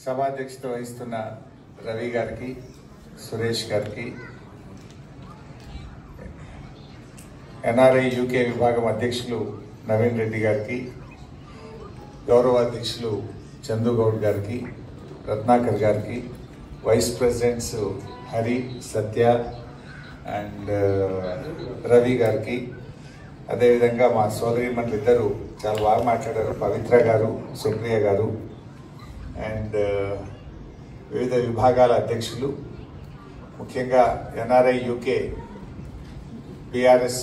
సభాధ్యక్షత వహిస్తున్న రవి గారికి, సురేష్ గారికి, ఎన్ఆర్ఐ యూకే విభాగం అధ్యక్షులు నవీన్ రెడ్డి గారికి, గౌరవ అధ్యక్షులు చందు గౌడ్ గారికి, రత్నాకర్ గారికి, vice presidents Hari, Satya and Ravi గారికి, అదేవిధంగా మా సోదరిమణులు ఇద్దరు చాలా బాగా మాట్లాడారు, పవిత్ర గారు, సుప్రియ గారు అండ్ వివిధ విభాగాల అధ్యక్షులు, ముఖ్యంగా NRI UK BRS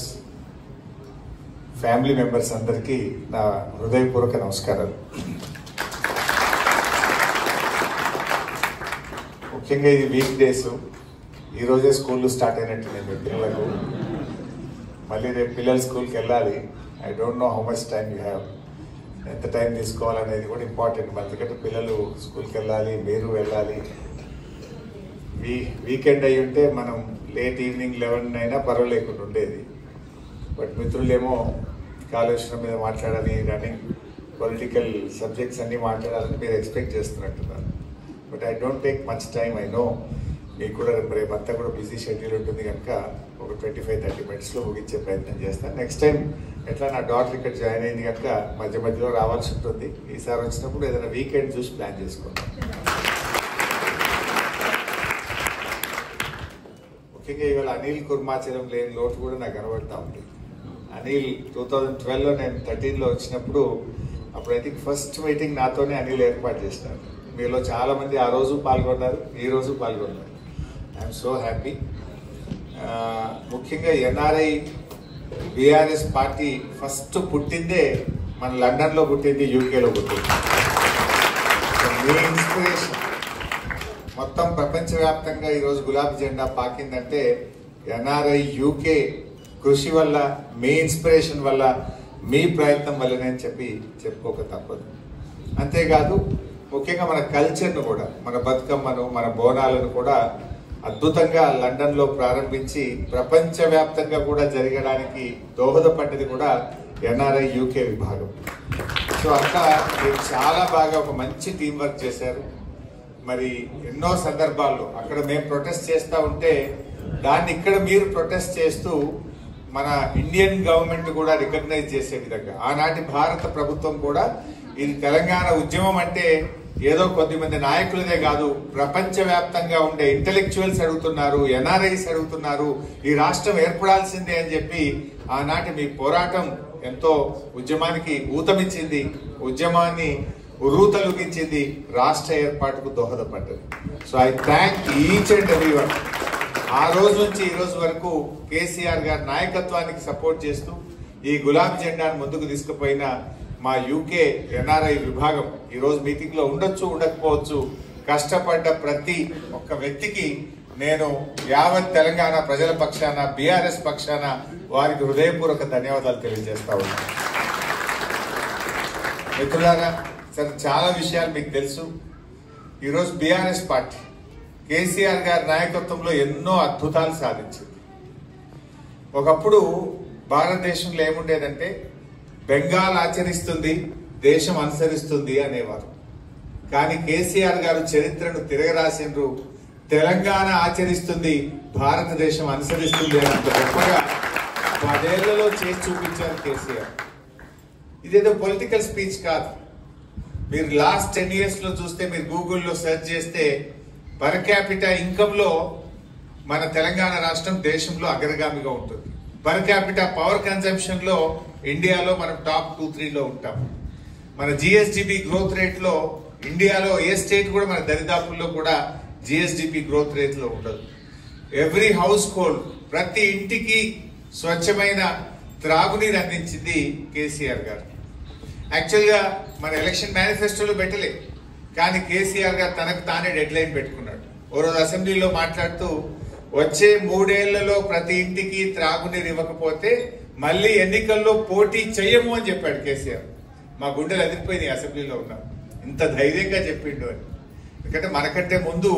family members అందరికీ నా హృదయపూర్వక నమస్కారాలు. ముఖ్యంగా ఇది వీక్ డేస్, ఈరోజే స్కూళ్ళు స్టార్ట్ అయినట్టుంది మీ పిల్లలకు. మళ్ళీ రేపు పిల్లలు స్కూల్కి వెళ్ళాలి. I don't know how much time you have, ఎంత టైం తీసుకోవాలనేది కూడా ఇంపార్టెంట్. ఎందుకంటే పిల్లలు స్కూల్కి వెళ్ళాలి, మీరు వెళ్ళాలి. వీకెండ్ అయి ఉంటే మనం లేట్ ఈవినింగ్ 11 అయినా పర్వాలేకుండా ఉండేది. బట్ మిత్రులేమో కాళేశ్వరం మీద మాట్లాడాలి, రన్నింగ్ పొలిటికల్ సబ్జెక్ట్స్ అన్నీ మాట్లాడాలని మీరు ఎక్స్పెక్ట్ చేస్తున్నట్టున్నారు. But I don't take much time. I know మీకు కూడా రేపు అంతా కూడా బిజీ షెడ్యూల్ ఉంటుంది కనుక ఒక 25-30 మినిట్స్లో ముగించే ప్రయత్నం చేస్తాను. నెక్స్ట్ టైం ఎట్లా నా డాటర్ ఇక్కడ జాయిన్ అయింది కనుక మధ్య మధ్యలో రావాల్సి ఉంటుంది. ఈసారి వచ్చినప్పుడు ఏదైనా వీకెండ్ చూసి ప్లాన్ చేసుకుంటాం. ముఖ్యంగా ఇవాళ అనిల్ కుర్మాచలం లేని లోటు కూడా నాకు కనబడతా ఉంది. అనిల్ 2012లో నేను 13లో వచ్చినప్పుడు అప్పుడు ఐ థింక్ ఫస్ట్ మీటింగ్ నాతోనే అనిల్ ఏర్పాటు చేసినారు. మీలో చాలా మంది ఆ రోజు పాల్గొన్నారు, ఈ రోజు పాల్గొన్నారు. I'm so happy. ముఖ్యంగా ఎన్ఆర్ఐ బీఆర్ఎస్ పార్టీ ఫస్ట్ పుట్టిందే మన లండన్లో పుట్టింది, యూకేలో పుట్టింది. మీ ఇన్స్పిరేషన్ మొత్తం ప్రపంచవ్యాప్తంగా ఈరోజు గులాబీ జెండా పాకిందంటే ఎన్ఆర్ఐ యూకే కృషి వల్ల, మీ ఇన్స్పిరేషన్ వల్ల, మీ ప్రయత్నం వల్లనే అని చెప్పుకోక తప్పదు. అంతేకాదు ముఖ్యంగా మన కల్చర్ను కూడా, మన బతుకమ్మను, మన బోనాలను కూడా అద్భుతంగా లండన్లో ప్రారంభించి ప్రపంచవ్యాప్తంగా కూడా జరగడానికి దోహదపడ్డది కూడా ఎన్ఆర్ఐ యూకే విభాగం. సో అంతా మీరు చాలా బాగా ఒక మంచి టీం వర్క్ చేశారు. మరి ఎన్నో సందర్భాల్లో అక్కడ మేము ప్రొటెస్ట్ చేస్తూ ఉంటే దాన్ని ఇక్కడ మీరు ప్రొటెస్ట్ చేస్తూ మన ఇండియన్ గవర్నమెంట్ కూడా రికగ్నైజ్ చేసే విధంగా ఆనాటి భారత ప్రభుత్వం కూడా ఇది తెలంగాణ ఉద్యమం అంటే ఏదో కొద్దిమంది నాయకులదే కాదు, ప్రపంచవ్యాప్తంగా ఉండే ఇంటెలెక్చువల్స్ అడుగుతున్నారు, ఎన్ఆర్ఐస్ అడుగుతున్నారు, ఈ రాష్ట్రం ఏర్పడాల్సిందే అని చెప్పి ఆనాటి మీ పోరాటం ఎంతో ఉద్యమానికి ఊతమిచ్చింది, ఉద్యమాన్ని ఉరూతలుగించింది, రాష్ట్ర ఏర్పాటుకు దోహదపడ్డది. So I thank each and everyone. ఆ రోజు నుంచి ఈ రోజు వరకు కేసీఆర్ గారి నాయకత్వానికి సపోర్ట్ చేస్తూ ఈ గులాబీ జెండాను ముందుకు తీసుకుపోయిన మా యూకే ఎన్ఆర్ఐ విభాగం ఈరోజు మీటింగ్లో ఉండొచ్చు, ఉండకపోవచ్చు. కష్టపడ్డ ప్రతి ఒక్క వ్యక్తికి నేను యావత్ తెలంగాణ ప్రజల పక్షాన, బీఆర్ఎస్ పక్షాన వారికి హృదయపూర్వక ధన్యవాదాలు తెలియజేస్తా ఉన్నాను. మిత్రులారా, సరే చాలా విషయాలు మీకు తెలుసు. ఈరోజు బీఆర్ఎస్ పార్టీ కేసీఆర్ గారి నాయకత్వంలో ఎన్నో అద్భుతాలు సాధించింది. ఒకప్పుడు భారతదేశంలో ఏముండేదంటే బెంగాల్ ఆచరిస్తుంది, దేశం అనుసరిస్తుంది అనేవారు. కానీ కేసీఆర్ గారు చరిత్రను తిరగరాసిండ్రు, తెలంగాణ ఆచరిస్తుంది, భారతదేశం అనుసరిస్తుంది అని అంత గొప్పగా 10 ఏళ్లలో చేసి చూపించారు కేసీఆర్. ఇదేదో పొలిటికల్ స్పీచ్ కాదు. మీరు లాస్ట్ 10 years లో చూస్తే, మీరు గూగుల్లో సెర్చ్ చేస్తే పర్ క్యాపిటా ఇన్కమ్ లో మన తెలంగాణ రాష్ట్రం దేశంలో అగ్రగామిగా ఉంటుంది. పర్ క్యాపిటా పవర్ కన్జంప్షన్ లో ఇండియాలో మనం టాప్ 2-3లో ఉంటాం. మన జిఎస్డిపి గ్రోత్ రేట్ లో ఇండియాలో ఏ స్టేట్ కూడా మన దరిదాపుల్లో కూడా జిఎస్డిపి గ్రోత్ రేట్ లో ఉండదు. ఎవ్రీ హౌస్ హోల్డ్, ప్రతి ఇంటికి స్వచ్ఛమైన త్రాగునీరు అందించింది కేసీఆర్ గారు. యాక్చువల్గా మన ఎలక్షన్ మేనిఫెస్టోలో పెట్టలే, కానీ కేసీఆర్ గారు తనకు తానే డెడ్ లైన్ పెట్టుకున్నాడు. ఓ రోజు అసెంబ్లీలో మాట్లాడుతూ వచ్చే 3 ఏళ్లలో ప్రతి ఇంటికి త్రాగునీరు ఇవ్వకపోతే మళ్ళీ ఎన్నికల్లో పోటీ చెయ్యము అని చెప్పాడు కేసీఆర్. మా గుండెలు అదిరిపోయినాయి అసెంబ్లీలో ఉన్నాం, ఇంత ధైర్యంగా చెప్పిండు అని. ఎందుకంటే మనకంటే ముందు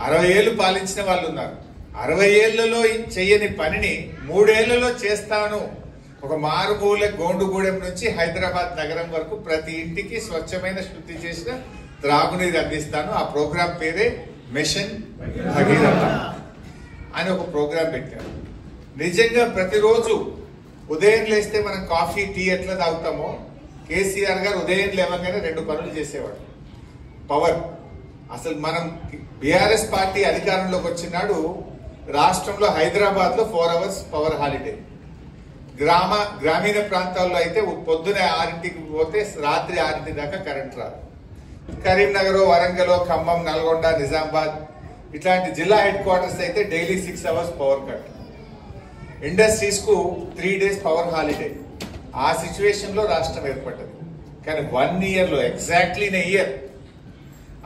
60 ఏళ్ళు పాలించిన వాళ్ళు ఉన్నారు. 60 ఏళ్లలో చెయ్యని పనిని 3 ఏళ్లలో చేస్తాను, ఒక మారుమూల గోండుగూడెం నుంచి హైదరాబాద్ నగరం వరకు ప్రతి ఇంటికి స్వచ్ఛమైన శుద్ధి చేసిన త్రాగునీరు అందిస్తాను. ఆ ప్రోగ్రాం పేరే మిషన్ భగీరథ అని ఒక ప్రోగ్రాం పెట్టారు. నిజంగా ప్రతిరోజు ఉదయం లేస్తే మనం కాఫీ టీ ఎట్లా తాగుతామో కేసీఆర్ గారు ఉదయం లేవగానే 2 పనులు చేసేవాడు. పవర్, అసలు మనం బీఆర్ఎస్ పార్టీ అధికారంలోకి వచ్చినాడు రాష్ట్రంలో హైదరాబాద్ లో 4 hours పవర్ హాలిడే. గ్రామీణ ప్రాంతాల్లో అయితే పొద్దున 6ంటికి పోతే రాత్రి 6ంటి దాకా కరెంట్ రాదు. కరీంనగర్, వరంగల్, ఖమ్మం, నల్గొండ, నిజామాబాద్ ఇట్లాంటి జిల్లా హెడ్ క్వార్టర్స్ అయితే daily 6 hours power cut. Industries కు 3 days పవర్ హాలిడే. ఆ సిచ్యువేషన్ లో రాష్ట్రం ఏర్పడ్డది. కానీ 1 year లో ఎగ్జాక్ట్లీ ఇన్ ఇయర్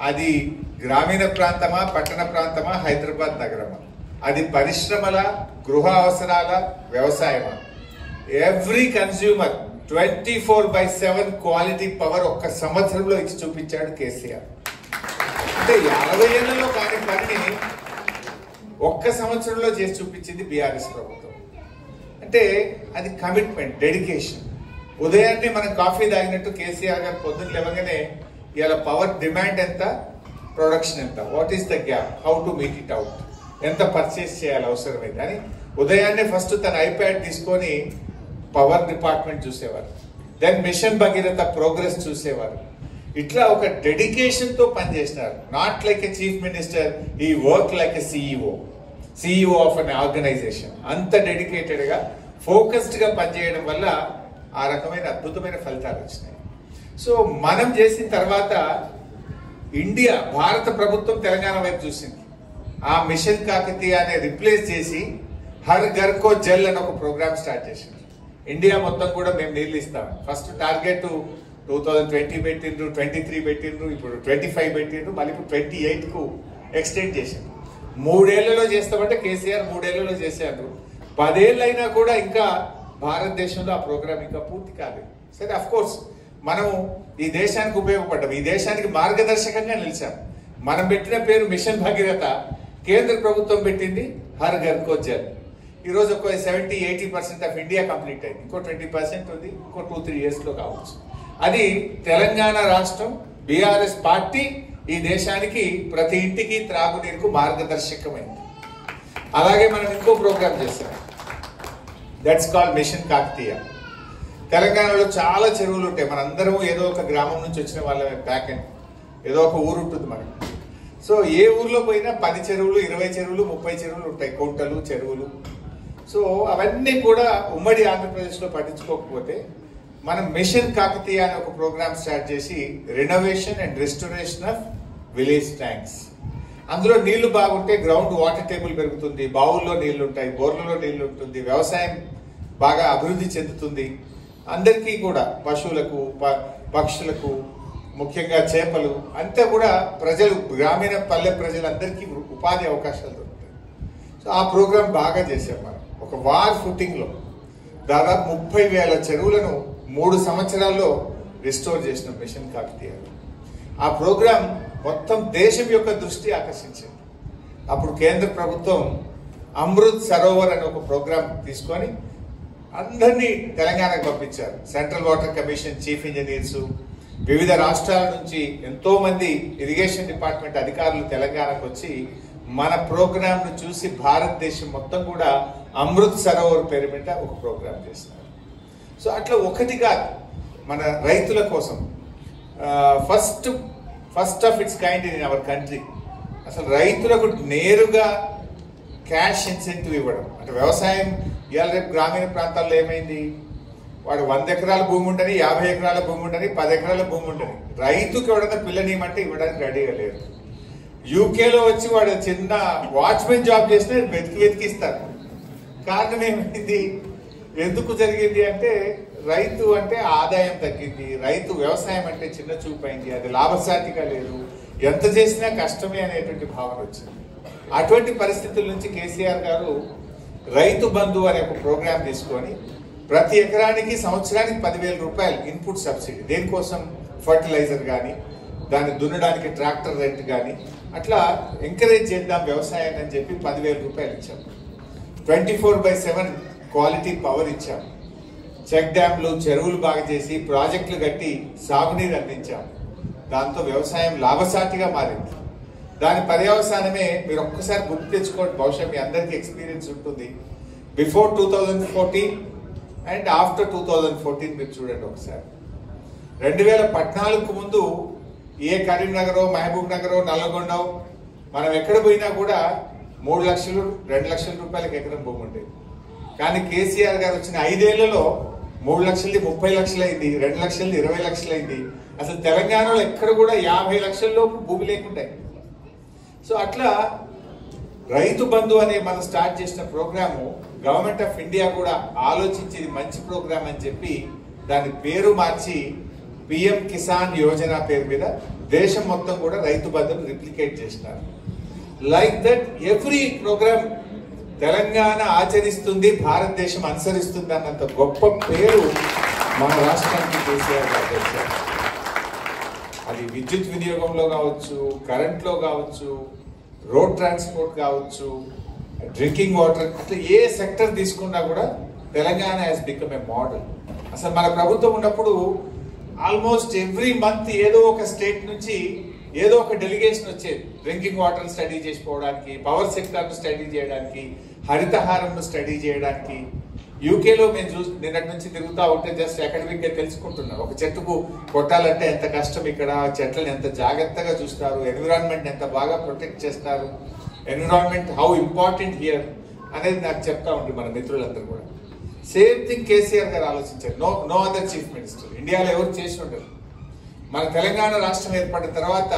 అది గ్రామీణ ప్రాంతమా, పట్టణ ప్రాంతమా, హైదరాబాద్ నగరమా, అది పరిశ్రమల, గృహ అవసరాల, వ్యవసాయమా, ఎవ్రీ కన్స్యూమర్ 24/7 క్వాలిటీ పవర్ ఒక్క సంవత్సరంలో ఇచ్చి చూపించాడు కేసీఆర్. అంటే 50 ఏళ్లలో కాని పనిని ఒక్క సంవత్సరంలో చేసి చూపించింది బీఆర్ఎస్ ప్రభుత్వం. అంటే అది కమిట్మెంట్, డెడికేషన్. ఉదయాన్నే మనం కాఫీ తాగినట్టు కేసీఆర్ గారు పొద్దున్న లేవగానే ఇలా పవర్ డిమాండ్ ఎంత, ప్రొడక్షన్ ఎంత, what is the gap, how to meet it out, ఎంత పర్చేస్ చేయాలి అవసరమైంది అని ఉదయాన్నే ఫస్ట్ తన ఐప్యాడ్ తీసుకొని పవర్ డిపార్ట్మెంట్ చూసేవారు. దెన్ మిషన్ భగీరథ ప్రోగ్రెస్ చూసేవారు. ఇట్లా ఒక డెడికేషన్ తో పనిచేసినారు. Not like a chief minister, ఈ work like a CEO of an organisation. అంత డెడికేటెడ్ గా, ఫోకస్డ్ గా పనిచేయడం వల్ల ఆ రకమైన అద్భుతమైన ఫలితాలు వచ్చినాయి. సో మనం చేసిన తర్వాత ఇండియా, భారత ప్రభుత్వం తెలంగాణ వైపు చూసింది. ఆ మిషన్ కాకతీయాన్ని రిప్లేస్ చేసి హర్ ఘర్ కో జల్ అని ఒక ప్రోగ్రామ్ స్టార్ట్ చేసింది. ఇండియా మొత్తం కూడా మేము నీళ్లు ఇస్తాం. ఫస్ట్ టార్గెట్ 2020 పెట్టిండ్రు, 23 పెట్టిండ్రు, ఇప్పుడు 25 పెట్టిండ్రు, మళ్ళీ ఇప్పుడు 28 కు ఎక్స్టెండ్ చేసిండ్రు. 3 ఏళ్లలో చేస్తామంటే కేసీఆర్ 3 ఏళ్లలో చేశారు. 10 ఏళ్ళు అయినా కూడా ఇంకా భారతదేశంలో ఆ ప్రోగ్రామ్ ఇంకా పూర్తి కాలేదు. సరే, అఫ్ కోర్స్ మనం ఈ దేశానికి ఉపయోగపడ్డాం, ఈ దేశానికి మార్గదర్శకంగా నిలిచాం. మనం పెట్టిన పేరు మిషన్ భగీరథ, కేంద్ర ప్రభుత్వం పెట్టింది హర్ ఘర్ కో జల్. ఈ రోజు ఒక 70-80% ఆఫ్ ఇండియా కంప్లీట్ అయింది. ఇంకో 20% ఉంది, ఇంకో 2-3 years లో కావచ్చు. అది తెలంగాణ రాష్ట్రం, బీఆర్ఎస్ పార్టీ ఈ దేశానికి ప్రతి ఇంటికి త్రాగునీరుకు మార్గదర్శకమైంది. అలాగే మనం ఇంకో ప్రోగ్రామ్ చేశాం, దట్స్ కాల్డ్ మిషన్ కాకతీయ. తెలంగాణలో చాలా చెరువులు ఉంటాయి. మనందరం ఏదో ఒక గ్రామం నుంచి వచ్చిన వాళ్ళ బ్యాక్ అండ్ ఏదో ఒక ఊరు ఉంటుంది మనకి. సో ఏ ఊర్లో పోయినా 10 చెరువులు, 20 చెరువులు, 30 చెరువులు ఉంటాయి, కుంటలు, చెరువులు. సో అవన్నీ కూడా ఉమ్మడి ఆంధ్రప్రదేశ్లో పట్టించుకోకపోతే మనం మిషన్ కాకతీయ అనే ఒక ప్రోగ్రామ్ స్టార్ట్ చేసి renovation and restoration of village tanks. అందులో నీళ్లు బాగుంటే గ్రౌండ్ వాటర్ టేబుల్ పెరుగుతుంది, బావుల్లో నీళ్లు ఉంటాయి, బోర్లలో నీళ్లు ఉంటుంది, వ్యవసాయం బాగా అభివృద్ధి చెందుతుంది. అందరికీ కూడా, పశువులకు, పక్షులకు, ముఖ్యంగా చేపలు అంతా కూడా ప్రజలు, గ్రామీణ పల్లె ప్రజలందరికీ ఉపాధి అవకాశాలు దొరుకుతాయి. సో ఆ ప్రోగ్రాం బాగా చేసాం మనం. ఒక వార్ ఫుటింగ్ లో దాదాపు 30,000 చెరువులను 3 సంవత్సరాల్లో రిస్టోర్ చేసిన మిషన్ కాకతీయ. ఆ ప్రోగ్రాం మొత్తం దేశం యొక్క దృష్టి ఆకర్షించింది. అప్పుడు కేంద్ర ప్రభుత్వం అమృత్ సరోవర్ అనే ఒక ప్రోగ్రాం తీసుకొని అందరినీ తెలంగాణకు పంపించారు. Central water commission chief engineers, వివిధ రాష్ట్రాల నుంచి ఎంతో మంది ఇరిగేషన్ డిపార్ట్మెంట్ అధికారులు తెలంగాణకు వచ్చి మన ప్రోగ్రామ్ ను చూసి భారతదేశం మొత్తం కూడా అమృత్ సరోవర్ పేరు మీద ఒక ప్రోగ్రామ్ చేస్తున్నారు. సో అట్లా ఒకటి కాదు, మన రైతుల కోసం first of it's kind in our country. అసలు రైతులకు నేరుగా క్యాష్ ఇన్సెంటివ్ ఇవ్వడం. అంటే వ్యవసాయం ఇవాళ రేపు గ్రామీణ ప్రాంతాల్లో ఏమైంది, వాడు 100 ఎకరాల భూమి ఉండని, 50 ఎకరాల భూమి ఉండని, 10 ఎకరాల భూమి ఉండని, రైతుకి ఎవడన్నా పిల్లనియమంటే ఇవ్వడానికి రెడీగా లేదు. యూకేలో వచ్చి వాడు చిన్న వాచ్మెన్ జాబ్ చేసినా వెతికిస్తారు. కారణం ఏమైంది, ఎందుకు జరిగింది అంటే రైతు అంటే ఆదాయం తగ్గింది, రైతు వ్యవసాయం అంటే చిన్న చూపైంది, అది లాభసాటిగా లేదు, ఎంత చేసినా కష్టమే అనేటువంటి భావన వచ్చింది. అటువంటి పరిస్థితుల నుంచి కేసీఆర్ గారు రైతు బంధు అనే ఒక ప్రోగ్రాం తీసుకొని ప్రతి ఎకరానికి సంవత్సరానికి 10,000 రూపాయలు ఇన్పుట్ సబ్సిడీ, దేనికోసం ఫర్టిలైజర్ కానీ, దాన్ని దున్నడానికి ట్రాక్టర్ రెంట్ కానీ, అట్లా ఎంకరేజ్ చేద్దాం వ్యవసాయాన్ని అని చెప్పి 10,000 రూపాయలు ఇచ్చాం. 24/7 క్వాలిటీ పవర్ ఇచ్చాం. చెక్ డ్యాంలు, చెరువులు బాగా చేసి ప్రాజెక్టులు కట్టి సాగునీరు అందించాం. దాంతో వ్యవసాయం లాభసాటిగా మారింది. దాని పర్యవసానమే మీరు ఒక్కసారి గుర్తు తెచ్చుకోండి, బహుశా మీ అందరికీ ఎక్స్పీరియన్స్ ఉంటుంది. బిఫోర్ 2014 అండ్ ఆఫ్టర్ 2014 మీరు చూడండి ఒకసారి. 2014కు ముందు ఏ కరీంనగర్, మహబూబ్ నగర్, నల్లగొండ మనం ఎక్కడ పోయినా కూడా 3 లక్షలు 2 లక్షల రూపాయలకి ఎకరం భూమి ఉండేది. కానీ కేసీఆర్ గారు వచ్చిన 5 ఏళ్లలో 3 లక్షలది 30 లక్షలు అయింది, 2 లక్షలది 20 లక్షలు అయింది. అసలు తెలంగాణలో ఎక్కడ కూడా 50 లక్షల్లోపు భూమి లేకుండా. సో అట్లా రైతు బంధు అనే మనం స్టార్ట్ చేసిన ప్రోగ్రాము గవర్నమెంట్ ఆఫ్ ఇండియా కూడా ఆలోచించి మంచి ప్రోగ్రామ్ అని చెప్పి దాని పేరు మార్చి పిఎం కిసాన్ యోజన పేరు మీద దేశం మొత్తం కూడా రైతు బంధును రిప్లికేట్ చేసినారు. Like that every programme Telangana ఆచరిస్తుంది, భారతదేశం అనుసరిస్తుంది అన్నంత గొప్ప పేరు మన రాష్ట్రానికి కేసీఆర్ గారు తెచ్చారు. అది విద్యుత్ వినియోగంలో కావచ్చు, కరెంట్లో కావచ్చు, రోడ్ ట్రాన్స్పోర్ట్ కావచ్చు, డ్రింకింగ్ వాటర్, అట్లా ఏ సెక్టర్ తీసుకున్నా కూడా Telangana has become a model. అసలు మన ప్రభుత్వం ఉన్నప్పుడు ఆల్మోస్ట్ ఎవ్రీ మంత్ ఏదో ఒక స్టేట్ నుంచి ఏదో ఒక డెలిగేషన్ వచ్చేది. డ్రింకింగ్ వాటర్ స్టడీ చేసుకోవడానికి, పవర్ సెక్టర్ స్టడీ చేయడానికి, హరితహారం స్టడీ చేయడానికి. యూకేలో మేము నిన్నటి నుంచి తిరుగుతూ ఉంటే జస్ట్ అకాడమిక్ గా తెలుసుకుంటున్నాం. ఒక చెట్టుకు కొట్టాలంటే ఎంత కష్టం, ఇక్కడ చెట్లను ఎంత జాగ్రత్తగా చూస్తారు, ఎన్విరాన్మెంట్ ఎంత బాగా ప్రొటెక్ట్ చేస్తారు, ఎన్విరాన్మెంట్ హౌ ఇంపార్టెంట్ హియర్ అనేది నాకు చెప్తా ఉంటుంది మన మిత్రులందరూ కూడా. సేమ్ థింగ్ కేసీఆర్ గారు ఆలోచించారు. నో అదర్ చీఫ్ మినిస్టర్ ఇండియాలో ఎవరు చేసి ఉంటారు. మన తెలంగాణ రాష్ట్రం ఏర్పడిన తర్వాత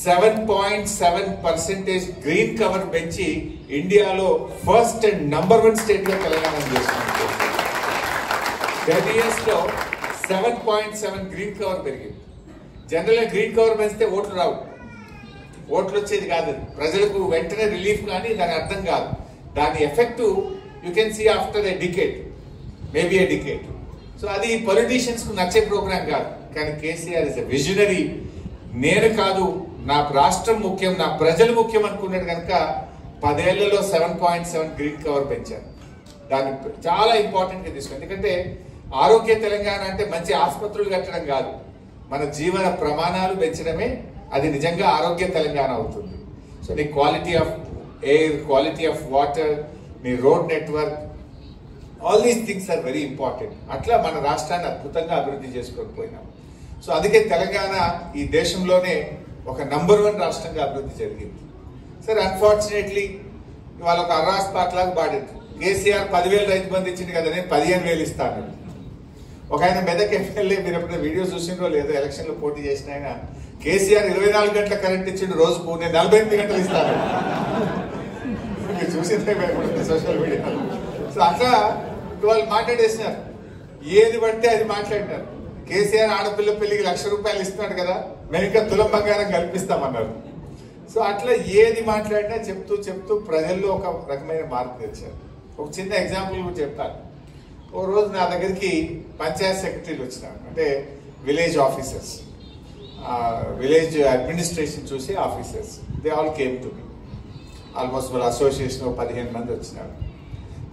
7.7% గ్రీన్ కవర్ పెంచి ఇండియాలో ఫస్ట్ అండ్ నంబర్ 1 స్టేట్ గా తెలంగాణ చేసినారు. 10 years లో 7.7 గ్రీన్ కవర్ పెరిగింది. జనరల్ గా గ్రీన్ కవర్ పెంచితే ఓట్లు రావు, ఓట్లు వచ్చేది కాదు, ప్రజలకు వెంటనే రిలీఫ్ కానీ దాని అర్థం కాదు. దాని effect you can see after a decade, maybe a decade. So అది పొలిటీషియన్స్ కు నచ్చే ప్రోగ్రామ్ కాదు. కానీ కేసీఆర్ ఇస్ ఎ విజనరీ. నేను కాదు, నా రాష్ట్రం ముఖ్యం, నా ప్రజలు ముఖ్యం అనుకున్నాడు కనుక 10 ఏళ్లలో 7.7 గ్రీన్ కవర్ పెంచారు. దాన్ని చాలా ఇంపార్టెంట్ గా తీసుకుంది. ఎందుకంటే ఆరోగ్య తెలంగాణ అంటే మంచి ఆసుపత్రులు కట్టడం కాదు, మన జీవన ప్రమాణాలు పెంచడమే అది నిజంగా ఆరోగ్య తెలంగాణ అవుతుంది. సో నీ quality of air, quality of water, నీ road network, all these things are very important. అట్లా మన రాష్ట్రాన్ని అద్భుతంగా అభివృద్ధి చేసుకోకపోయినాం. సో అందుకే తెలంగాణ ఈ దేశంలోనే ఒక నంబర్ 1 రాష్ట్రంగా అభివృద్ధి జరిగింది. సరే అన్ఫార్చునేట్లీ ఇవాళ ఒక అర్రాస్ పాటలాగా పాడింది. కేసీఆర్ 10,000 రైతు బంధు ఇచ్చింది కదా, నేను 15,000 ఇస్తాను. ఒక ఆయన మెదక్ ఎమ్మెల్యే, మీరు ఎప్పుడైనా వీడియో చూసిండ్రో లేదో, ఎలక్షన్ లో పోటీ చేసిన ఆయన, కేసీఆర్ 24 గంటల కరెంట్ ఇచ్చిండు, రోజుకు నేను 48 గంటలు ఇస్తాను. మీరు చూసిందే సోషల్ మీడియా. సో అట్లా వాళ్ళు మాట్లాడేసినారు, ఏది పడితే అది మాట్లాడినారు. కేసీఆర్ ఆడపిల్ల పెళ్లికి 1,00,000 రూపాయలు ఇస్తున్నాడు కదా, మేము ఇంకా తులం బంగారం కల్పిస్తామన్నారు. సో అట్లా ఏది మాట్లాడినా చెప్తూ చెప్తూ ప్రజల్లో ఒక రకమైన మార్పు తెచ్చారు. ఒక చిన్న ఎగ్జాంపుల్ కూడా చెప్తాను. ఓ రోజు నా దగ్గరికి పంచాయత్ సెక్రటరీలు వచ్చినారు, అంటే విలేజ్ ఆఫీసర్స్, విలేజ్ అడ్మినిస్ట్రేషన్ చూసి officers. They all came to me. Almost వాళ్ళ అసోసియేషన్ 15 మంది వచ్చినారు.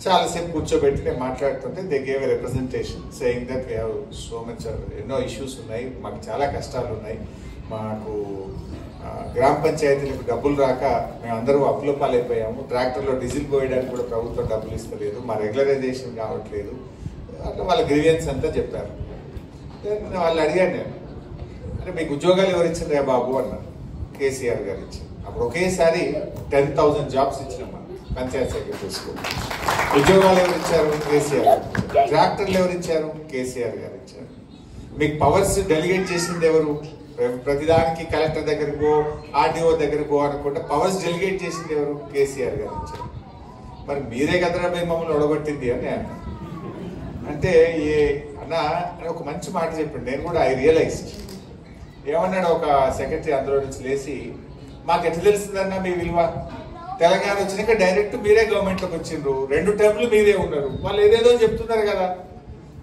చాలాసేపు కూర్చోబెట్టి నేను మాట్లాడుతుంటే they gave a representation saying that we have so much, ఎన్నో ఇష్యూస్ ఉన్నాయి, మాకు చాలా కష్టాలు ఉన్నాయి, మాకు గ్రామ పంచాయతీలకు డబ్బులు రాక మేమందరూ అప్పుల పాలైపోయాము, ట్రాక్టర్లో డీజిల్ పోయడానికి కూడా ప్రభుత్వం డబ్బులు ఇస్తలేదు, మా రెగ్యులరైజేషన్ కావట్లేదు, అట్లా వాళ్ళ గ్రీవియన్స్ అంతా చెప్పారు. వాళ్ళు అడిగాను నేను, అంటే మీకు ఉద్యోగాలు ఎవరు ఇచ్చిండ్రా బాబు అన్నారు. కేసీఆర్ గారు ఇచ్చారు. అప్పుడు ఒకేసారి 10,000 జాబ్స్ ఇచ్చినాం మనం పంచాయత్ సెక్రటరీస్. ఉద్యోగాలు ఎవరు ఇచ్చారు? కేసీఆర్ గారు. ట్రాక్టర్లు ఎవరు ఇచ్చారు? కేసీఆర్ గారు ఇచ్చారు. మీకు పవర్స్ డెలిగేట్ చేసింది ఎవరు? ప్రతిదానికి కలెక్టర్ దగ్గరకు, ఆర్డీఓ దగ్గరకు అనుకుంటే పవర్స్ డెలిగేట్ చేసింది ఎవరు? కేసీఆర్ గారు ఇచ్చారు. మరి మీరే కదరా మమ్మల్ని ఒడగొట్టింది అని అన్నా. అంటే అన్న ఒక మంచి మాట చెప్పండి. నేను కూడా ఐ రియలైజ్డ్. ఏమన్నాడు ఒక సెక్రటరీ అందులో నుంచి లేచి, మాకు ఎట్లా తెలుస్తుందన్నా మీ విలువ, తెలంగాణ వచ్చినాక డైరెక్ట్ మీరే గవర్నమెంట్లోకి వచ్చిండ్రు, 2 టర్మ్లు మీరే ఉన్నారు, వాళ్ళు ఏదేదో చెప్తున్నారు కదా,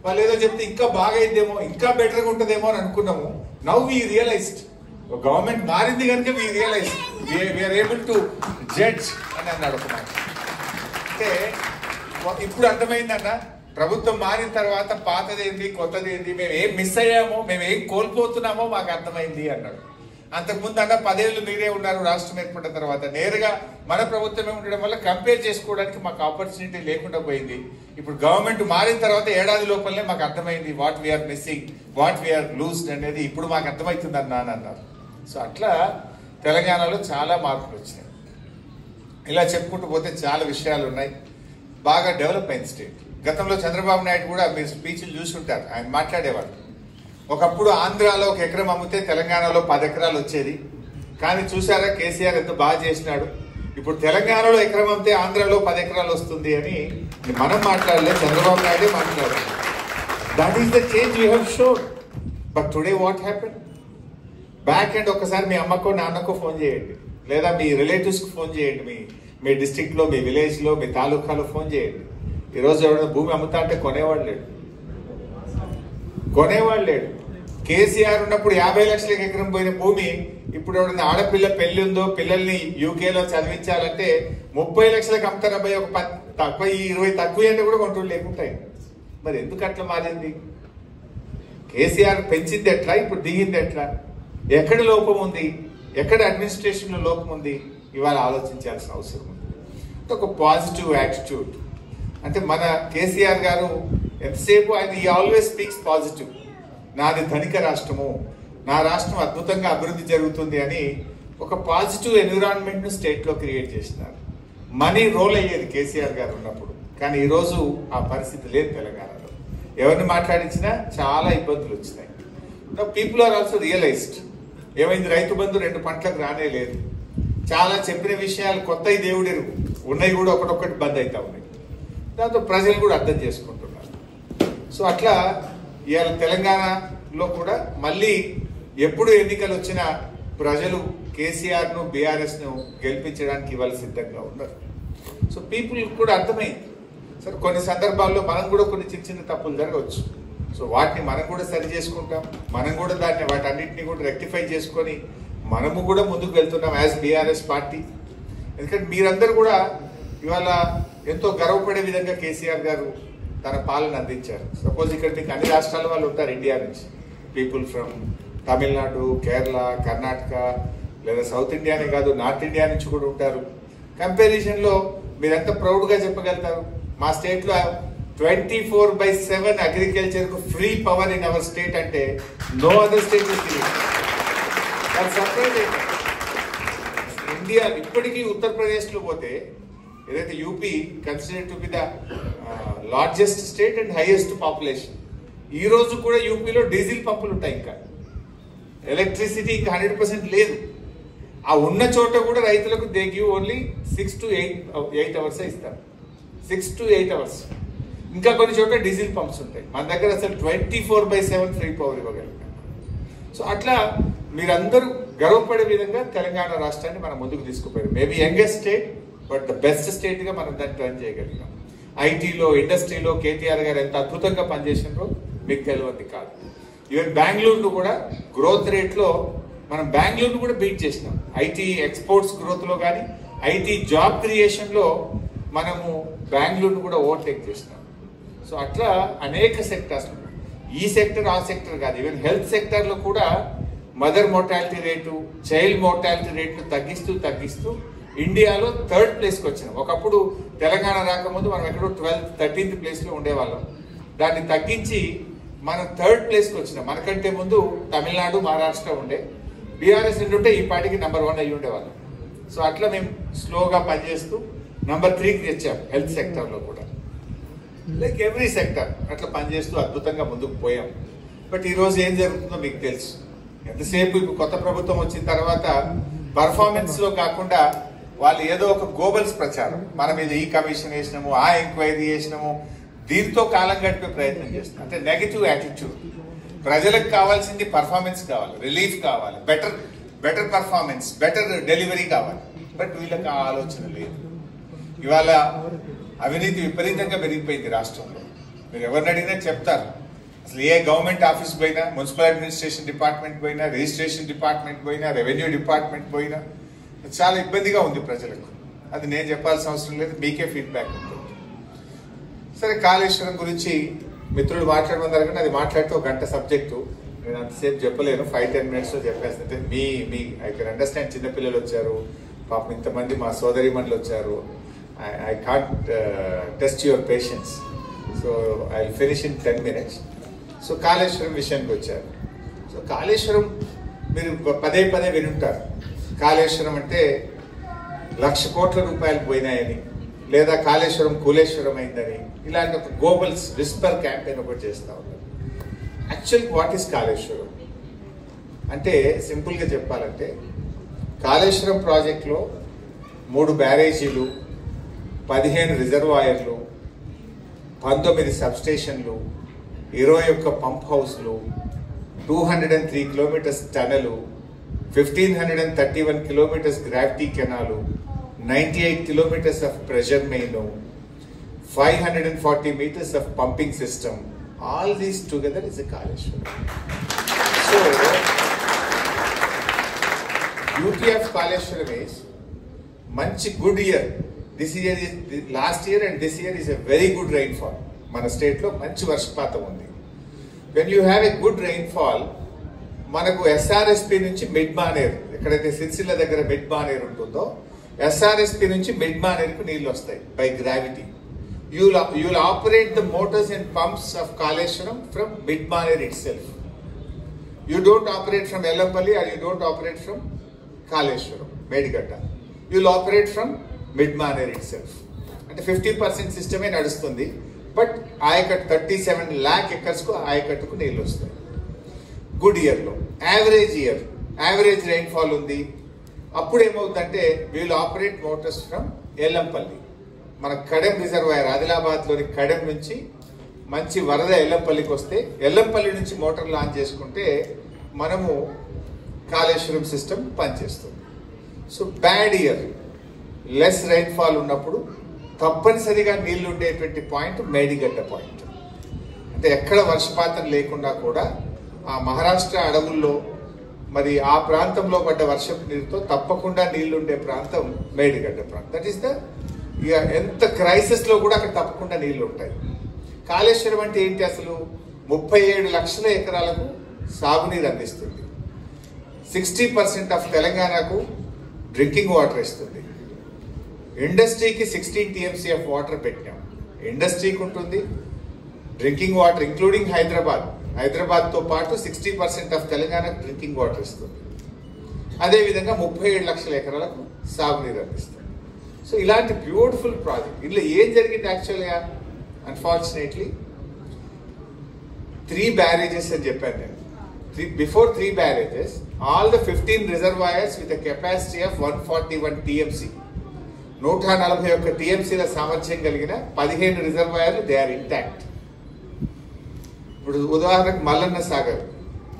వాళ్ళు ఏదో చెప్తే ఇంకా బాగా అయిద్దేమో, ఇంకా బెటర్గా ఉంటుందేమో అని అనుకున్నాము. నౌ వీ రియలైజ్డ్, గవర్నమెంట్ మారింది కనుక we realise we are able to judge అని అన్నాడు ఒక మాట. అంటే ఇప్పుడు అర్థమైందన్న, ప్రభుత్వం మారిన తర్వాత పాతదేంది కొత్తదేంది, మేము ఏం మిస్ అయ్యామో, మేము ఏం కోల్పోతున్నామో మాకు అర్థమైంది అన్నాడు. అంతకుముందు అన్న 10 ఏళ్ళు మీరే ఉన్నారు రాష్ట్రం ఏర్పడిన తర్వాత. నేరుగా మన ప్రభుత్వమే ఉండడం వల్ల కంపేర్ చేసుకోవడానికి మాకు ఆపర్చునిటీ లేకుండా పోయింది. ఇప్పుడు గవర్నమెంట్ మారిన తర్వాత ఏడాది లోపలనే మాకు అర్థమైంది what we are missing, what we are loosed అనేది ఇప్పుడు మాకు అర్థమవుతుంది అని అన్నారు. సో అట్లా తెలంగాణలో చాలా మార్పులు వచ్చినాయి. ఇలా చెప్పుకుంటూ పోతే చాలా విషయాలు ఉన్నాయి. బాగా డెవలప్ అయింది స్టేట్. గతంలో చంద్రబాబు నాయుడు కూడా మీరు స్పీచ్లు చూసుంటారు, ఆయన మాట్లాడేవాడు. ఒకప్పుడు ఆంధ్రాలో 1 ఎకరం అమ్మితే తెలంగాణలో 10 ఎకరాలు వచ్చేది. కానీ చూసారా కేసీఆర్ ఎంత బాగా చేసినాడు. ఇప్పుడు తెలంగాణలో ఎకరం అమ్మితే ఆంధ్రాలో 10 ఎకరాలు వస్తుంది అని మనం మాట్లాడలేదు, చంద్రబాబు నాయుడే మాట్లాడారు. That is the change you have showed. But today what happen? Back and ఒకసారి మీ అమ్మకో నాన్నకో ఫోన్ చేయండి, లేదా మీ రిలేటివ్స్కి ఫోన్ చేయండి, మీ డిస్ట్రిక్ట్లో, మీ విలేజ్లో, మీ తాలూకాలో ఫోన్ చేయండి. ఈరోజు ఎవరైనా భూమి అమ్ముతా అంటే కొనేవాడు లేడు. కేసీఆర్ ఉన్నప్పుడు 50 లక్షలకు ఎకరం పోయిన భూమి ఇప్పుడు ఎవరైనా ఆడపిల్ల పెళ్లి ఉందో, పిల్లల్ని యూకేలో చదివించాలంటే 30 లక్షలకు అమ్ముతారబ్బాయి, ఒక 10 తక్కువ 20 తక్కువ అంటే కూడా కొంటూ లేకుంటాయి. మరి ఎందుకు అట్లా మారింది? కేసీఆర్ పెంచింది ఎట్లా, ఇప్పుడు దిగింది ఎట్లా? ఎక్కడ లోపం ఉంది, ఎక్కడ అడ్మినిస్ట్రేషన్ లో లోపం ఉంది, ఇవాళ ఆలోచించాల్సిన అవసరం ఉంది. ఒక పాజిటివ్ యాటిట్యూడ్. అంటే మన కేసీఆర్ గారు ఎంతసేపు ఆయన ఆల్వేస్ స్పీక్స్ పాజిటివ్. నాది ధనిక రాష్ట్రము, నా రాష్ట్రం అద్భుతంగా అభివృద్ధి జరుగుతుంది అని ఒక పాజిటివ్ ఎన్విరాన్మెంట్ ను స్టేట్ లో క్రియేట్ చేసినారు. మనీ రోల్ అయ్యేది కేసీఆర్ గారు ఉన్నప్పుడు, కానీ ఈరోజు ఆ పరిస్థితి లేదు తెలంగాణలో. ఎవరిని మాట్లాడించినా చాలా ఇబ్బందులు వచ్చినాయి. People are also realised. ఏమైంది, రైతు బంధు 2 పంటలకు రానే లేదు. చాలా చెప్పిన విషయాలు కొత్తవి దేవుడు ఉన్నాయి కూడా ఒకటొక్కటి బంద్ అవుతా ఉన్నాయి. దాంతో ప్రజలు కూడా అర్థం చేసుకుంటున్నారు. సో అట్లా ఇవాళ తెలంగాణలో కూడా మళ్ళీ ఎప్పుడు ఎన్నికలు వచ్చినా ప్రజలు కేసీఆర్ ను, బీఆర్ఎస్ ను గెలిపించడానికి ఇవాళ సిద్ధంగా ఉన్నారు. సో పీపుల్ కూడా అర్థమైంది. సరే కొన్ని సందర్భాల్లో మనం కూడా కొన్ని చిన్న తప్పులు జరగవచ్చు. సో వాటిని మనం కూడా సరి చేసుకుంటాం. మనం కూడా వాటన్నిటిని కూడా రెక్టిఫై చేసుకొని మనము కూడా ముందుకు వెళ్తున్నాం యాజ్ బీఆర్ఎస్ పార్టీ. ఎందుకంటే మీరందరూ కూడా ఇవాళ ఎంతో గర్వపడే విధంగా కేసీఆర్ గారు తన పాలన అందించారు. సపోజ్ ఇక్కడ మీకు అన్ని రాష్ట్రాల వాళ్ళు ఉంటారు ఇండియా నుంచి, పీపుల్ ఫ్రమ్ తమిళనాడు, కేరళ, కర్ణాటక, లేదా సౌత్ ఇండియానే కాదు నార్త్ ఇండియా నుంచి కూడా ఉంటారు. కంపారిజన్లో మీరెంత ప్రౌడ్గా చెప్పగలుగుతారు? మా స్టేట్లో 24/7 అగ్రికల్చర్ కు free power in our state అంటే నో అదర్ స్టేట్ ఇండియా. ఇప్పటికీ ఉత్తరప్రదేశ్ లో పోతే ఏదైతే UP considered to be the largest state and highest population, ఈ రోజు కూడా యూపీలో డీజిల్ పంపులు ఉంటాయి. ఇంకా ఎలక్ట్రిసిటీ ఇంకా 100% లేదు. ఆ ఉన్న చోట కూడా రైతులకు they give only 6 to 8 hours ఇస్తారు. 6 to 8 అవర్స్. ఇంకా కొన్ని చోట్ల డీజిల్ పంప్స్ ఉంటాయి. మన దగ్గర అసలు 24/7 ఫ్రీ పవర్ ఇవ్వగలుగుతాం. సో అట్లా మీరందరూ గర్వపడే విధంగా తెలంగాణ రాష్ట్రాన్ని మనం ముందుకు తీసుకుపోయారు. Maybe youngest state, but the best state గా మనం దాన్ని టర్న్ చేయగలిగాం. ఐటీలో, ఇండస్ట్రీలో కేటీఆర్ గారు ఎంత అద్భుతంగా పనిచేసినారో మీకు తెలియదు కాదు. ఈవెన్ బెంగళూరును కూడా గ్రోత్ రేట్ లో మనం బెంగళూరును కూడా బీట్ చేసినాం. ఐటీ ఎక్స్పోర్ట్స్ గ్రోత్ లో కానీ, ఐటీ జాబ్ క్రియేషన్ లో మనము బెంగళూరును కూడా ఓవర్టేక్ చేసినాం. సో అట్లా అనేక సెక్టర్స్, ఈ సెక్టర్ ఆ సెక్టర్ కాదు, ఈవెన్ హెల్త్ సెక్టర్ లో కూడా mother mortality rate, child mortality రేట్లు తగ్గిస్తూ ఇండియాలో 3rd ప్లేస్కి వచ్చినాం. ఒకప్పుడు తెలంగాణ రాకముందు మనం ఎక్కడో 12th, 13th ప్లేస్లో ఉండేవాళ్ళం. దాన్ని తగ్గించి మనం 3rd ప్లేస్కి వచ్చినాం. మనకంటే ముందు తమిళనాడు, మహారాష్ట్ర ఉండే. బీఆర్ఎస్ ఉంటే ఈ పార్టీకి నెంబర్ 1 అయ్యి ఉండేవాళ్ళం. సో అట్లా మేము స్లోగా పనిచేస్తూ నెంబర్ 3కి తెచ్చాం హెల్త్ సెక్టర్లో కూడా. లైక్ ఎవ్రీ సెక్టర్ అట్లా పనిచేస్తూ అద్భుతంగా ముందుకు పోయాం. బట్ ఈరోజు ఏం జరుగుతుందో మీకు తెలుసు. ఎంతసేపు ఇప్పుడు కొత్త ప్రభుత్వం వచ్చిన తర్వాత పర్ఫార్మెన్స్ లో కాకుండా వాళ్ళు ఏదో ఒక గోబల్స్ ప్రచారం, మన మీద ఈ కమిషన్ వేసినాము, ఆ ఎంక్వైరీ చేసినాము, దీంతో కాలం గడిపే ప్రయత్నం చేస్తున్నాం. అంటే నెగటివ్ యాటిట్యూడ్. ప్రజలకు కావాల్సింది పర్ఫార్మెన్స్ కావాలి, రిలీఫ్ కావాలి, బెటర్ పర్ఫార్మెన్స్, బెటర్ డెలివరీ కావాలి. బట్ వీళ్ళకి ఆ ఆలోచన లేదు. ఇవాళ అవినీతి విపరీతంగా పెరిగిపోయింది రాష్ట్రంలో. మీరు ఎవరిని అడిగినా చెప్తారు. అసలు ఏ గవర్నమెంట్ ఆఫీస్ పోయినా, మున్సిపల్ అడ్మినిస్ట్రేషన్ డిపార్ట్మెంట్ పోయినా, రిజిస్ట్రేషన్ డిపార్ట్మెంట్ పోయినా, రెవెన్యూ డిపార్ట్మెంట్ పోయినా చాలా ఇబ్బందిగా ఉంది ప్రజలకు. అది నేను చెప్పాల్సిన అవసరం లేదు, మీకే ఫీడ్బ్యాక్ ఉంటుంది. సరే, కాళేశ్వరం గురించి మిత్రులు మాట్లాడమన్నారు కానీ అది మాట్లాడితే ఒక గంట సబ్జెక్టు, నేను అంతసేపు చెప్పలేను, 5-10 minutesలో చెప్పేస్తే. మీ ఐ కెన్ అండర్స్టాండ్, చిన్నపిల్లలు వచ్చారు పాపం, ఇంతమంది మా సోదరిమణులు వచ్చారు. I can't test your patience, so I will finish in 10 minutes. So Kaleshwaram విషయానికి వచ్చారు. సో కాళేశ్వరం మీరు పదే పదే వినుంటారు. కాళేశ్వరం అంటే 1,00,000 కోట్ల రూపాయలు పోయినాయని, లేదా కాళేశ్వరం కూలేశ్వరం అయిందని, ఇలాంటి ఒక గ్లోబల్ విస్పర్ క్యాంపెయిన్ ఒకటి చేస్తూ ఉన్నారు. యాక్చువల్ వాట్ ఈస్ కాళేశ్వరం అంటే, సింపుల్గా చెప్పాలంటే, కాళేశ్వరం ప్రాజెక్టులో 3 బ్యారేజీలు, 15 రిజర్వాయర్లు, 19 సబ్స్టేషన్లు, 21 పంప్ హౌస్లు, 203 kilometers tunnel, 1,531 kilometers gravity canal, 98 kilometers of pressure main, 540 meters of pumping system. All these together is a Kaleshwaram. So, beauty of Kaleshwaram is manchi good year. This year is last year and this year is a very good rainfall. Mana state lo manchi varshpatam undi. When you have a good rainfall, మనకు SRSP నుంచి mid Maner, ఎక్కడైతే సిరిసిల్ల దగ్గర mid Maner ఉంటుందో SRSP నుంచి mid మానేర్కు నీళ్ళు వస్తాయి by gravity. You will operate the motors and pumps of Kaleshwaram from mid maner itself. You don't operate from Ellampalli or you don't operate from Kaleshwaram, Medigatta. You will operate from mid maner itself. అంటే 50% సిస్టమే నడుస్తుంది, but ఆయకట్టు 37 lakh acres కు ఆయకట్టుకు నీళ్ళు వస్తాయి good ఇయర్లో. Average rainfall ఉంది. అప్పుడు ఏమవుతుందంటే we'll operate motors from Yellampalli. మన కడెం రిజర్వాయర్, ఆదిలాబాద్లోని కడెం నుంచి మంచి వరద ఎల్లంపల్లికి వస్తే, ఎల్లంపల్లి నుంచి మోటార్ లాంచ్ చేసుకుంటే మనము కాళేశ్వరం సిస్టమ్ పనిచేస్తుంది. So bad year, less rainfall ఉన్నప్పుడు తప్పనిసరిగా నీళ్లు ఉండేటువంటి పాయింట్ మేడిగడ్డ పాయింట్. అంటే ఎక్కడ వర్షపాతం లేకుండా కూడా ఆ మహారాష్ట్ర అడవుల్లో మరి ఆ ప్రాంతంలో పడ్డ వర్షపు నీరుతో తప్పకుండా నీళ్లుండే ప్రాంతం మేడిగడ్డ ప్రాంతం. దట్ ఈస్ ద, ఇక ఎంత క్రైసిస్ లో కూడా అక్కడ తప్పకుండా నీళ్లు ఉంటాయి. కాళేశ్వరం అంటే ఏంటి అసలు? 37 లక్షల ఎకరాలకు సాగునీరు అందిస్తుంది. 60% ఆఫ్ తెలంగాణకు డ్రింకింగ్ వాటర్ ఇస్తుంది. ఇండస్ట్రీకి 16 TMC ఆఫ్ వాటర్ పెట్టాం. ఇండస్ట్రీకి ఉంటుంది, డ్రింకింగ్ వాటర్ ఇంక్లూడింగ్ హైదరాబాద్తో పాటు 60% ఆఫ్ తెలంగాణకు డ్రింకింగ్ వాటర్ ఇస్తుంది. అదేవిధంగా 37 లక్షల ఎకరాలకు సాగునీరు అందిస్తుంది. సో ఇలాంటి బ్యూటిఫుల్ ప్రాజెక్ట్. ఇందులో ఏం జరిగింది యాక్చువల్గా? అన్ఫార్చునేట్లీ 3 బ్యారేజెస్ అని చెప్పాను నేను. Before 3 barrages, all the 15 reservoirs with a capacity of 141 TMC, 141 TMCల సామర్థ్యం కలిగిన 15 రిజర్వాయర్లు దే ఆర్ ఇంటాక్ట్. ఇప్పుడు ఉదాహరణకు Mallanna Sagar,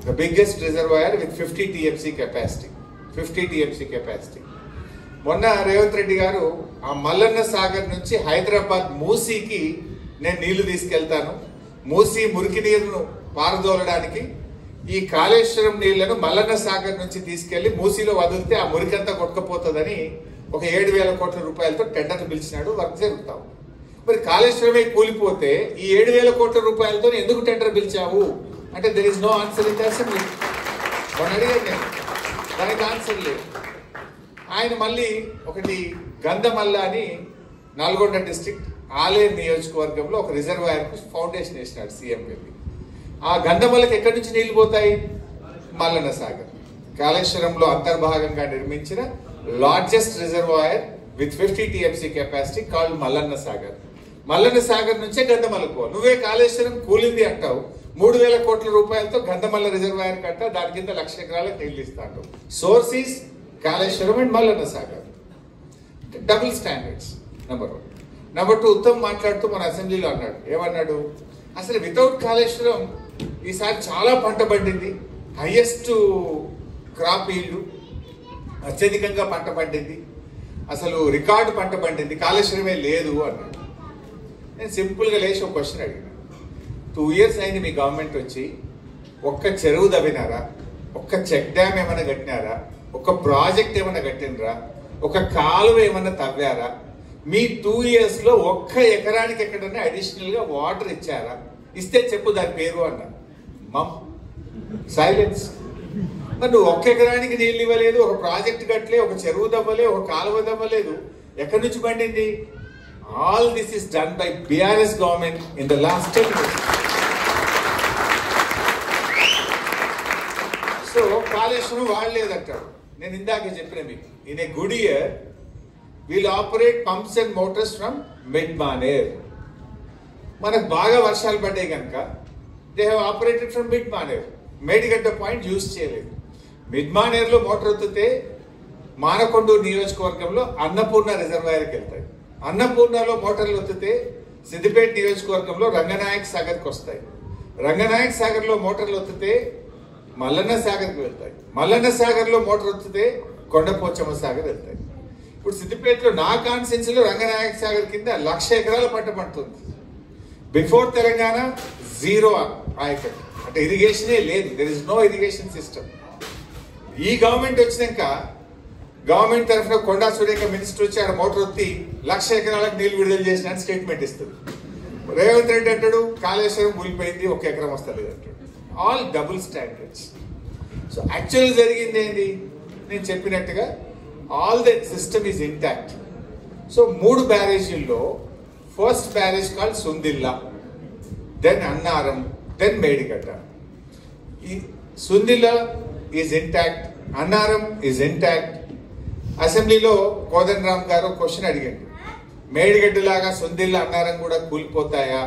the biggest reservoir with 50 TMC capacity. మొన్న రేవంత్ రెడ్డి గారు ఆ మల్లన్న సాగర్ నుంచి హైదరాబాద్ మూసీకి నేను నీళ్లు తీసుకెళ్తాను, మూసీ మురికి నీరును పారదోలడానికి ఈ కాళేశ్వరం నీళ్లను మల్లన్న సాగర్ నుంచి తీసుకెళ్లి మూసీలో వదిలితే ఆ మురికంతా కొట్టుకుపోతుందని ఒక 7,000 కోట్ల రూపాయలతో టెండర్ పిలిచినాడు. వర్క్ జరుగుతావు. మరి కాళేశ్వరమే కూలిపోతే ఈ 7,000 కోట్ల రూపాయలతో ఎందుకు టెండర్ పిలిచావు అంటే there is no answer in the assembly. మొన్న అడిగాను నేను, దానికి ఆన్సర్ లేదు. ఆయన మళ్ళీ ఒకటి గంధమల్ల అని నల్గొండ డిస్ట్రిక్ట్ ఆలేరు నియోజకవర్గంలో ఒక రిజర్వాయర్కు ఫౌండేషన్ వేసినాడు సీఎం వెళ్ళి. ఆ గంధమల్లకి ఎక్కడి నుంచి నీళ్లు పోతాయి? మల్లన్న సాగర్. కాళేశ్వరంలో అంతర్భాగంగా నిర్మించిన largest reservoir with 50 TMC capacity called Mallanna Sagar. Mallanna Sagar నుంచే గంధమల్లకు పో. నువ్వే కాళేశ్వరం కూలింది అంటావు. 3,000 కోట్ల రూపాయలతో గంధమల్ల రిజర్వాయర్ కట్ట, దాని కింద 1,00,000 ఎకరాలకు నీళ్లు ఇస్తాడు. Source is Kaleshwaram and Mallanna Sagar. Double standards. Number 1. Number 2, Uttam మాట్లాడుతూ మన అసెంబ్లీలో అన్నాడు, ఏమన్నాడు? అసలు వితౌట్ కాళేశ్వరం ఈసారి చాలా పంట పండింది, హైయెస్ట్ క్రాప్ ఈల్డ్, అత్యధికంగా పంట పండింది, అసలు రికార్డు పంట పండింది, కాళేశ్వరమే లేదు అన్నాడు. నేను సింపుల్గా లేచి ఒక క్వశ్చన్ అడిగిన, 2 years అయింది మీ గవర్నమెంట్ వచ్చి, ఒక్క చెరువు దవ్వినారా? ఒక్క చెక్ డ్యామ్ ఏమైనా కట్టినారా? ఒక ప్రాజెక్ట్ ఏమైనా కట్టినరా? ఒక కాలువ ఏమైనా తవ్వారా? మీ 2 years లో ఒక్క ఎకరానికి ఎక్కడన్నా అడిషనల్ గా వాటర్ ఇచ్చారా? ఇస్తే చెప్పు దాని పేరు అన్న. మమ్ సైలెన్స్. మరి నువ్వు ఒక్క ఎకరానికి నీళ్ళు ఇవ్వలేదు, ఒక ప్రాజెక్ట్ కట్టలే, ఒక చెరువు దవ్వలే, ఒక కాలువ దవ్వలేదు, ఎక్కడి నుంచి పండింది? All this is done by BRS government in the last 10 years. So Kaleshwaram వాడలేదంటాడు. నేను ఇందాకే చెప్పిన మీకు, in a good year will operate pumps and motors from Mid Manair. మనకు బాగా వర్షాలు పడ్డాయి కనుక they have operated from Mid Manair. Medigadda point use చేయలేదు. మిడ్-మానేర్లో మోటార్ ఎత్తితే మానకొండూరు నియోజకవర్గంలో అన్నపూర్ణ రిజర్వాయర్కి వెళ్తాయి. అన్నపూర్ణలో మోటార్లు ఎత్తితే సిద్దిపేట నియోజకవర్గంలో రంగనాయక్ సాగర్కి వస్తాయి. రంగనాయక్ సాగర్లో మోటార్లు ఎత్తితే మల్లన్న సాగర్కి వెళ్తాయి. మల్లన్న సాగర్లో మోటార్ ఎత్తితే కొండపోచమ్మ సాగర్ వెళ్తాయి. ఇప్పుడు సిద్దిపేటలో నా కాన్స్టిట్యున్సీలో రంగనాయక్ సాగర్ కింద 1,00,000 ఎకరాల పంట పండుతుంది. బిఫోర్ తెలంగాణ జీరో ఆయకట్టు, అంటే ఇరిగేషనే లేదు. There is no irrigation system. ఈ గవర్నమెంట్ వచ్చినాక గవర్నమెంట్ తరఫున కొండా సురేఖ మినిస్టర్ వచ్చి ఆడ మోటార్ వచ్చి 1,00,000 ఎకరాలకు నీళ్లు విడుదల చేసిన స్టేట్మెంట్ ఇస్తుంది. రేవంత్ రెడ్డి అంటాడు కాళేశ్వరం కూలిపోయింది, 1 ఎకరం వస్తలేదు అంటాడు. All double standards. So actual జరిగింది ఏంటి? నేను చెప్పినట్టుగా all the system is intact. So 3 బ్యారేజీల్లో first barrage called Sundilla, then Annaram, then Medigadda. ఈ Sundilla is intact, Annaram is intact. అసెంబ్లీలో కోదండరామ్ గారు క్వశ్చన్ అడిగాడు, మేడిగడ్డలాగా సుందిల్లా అన్నారం కూడా కూలిపోతాయా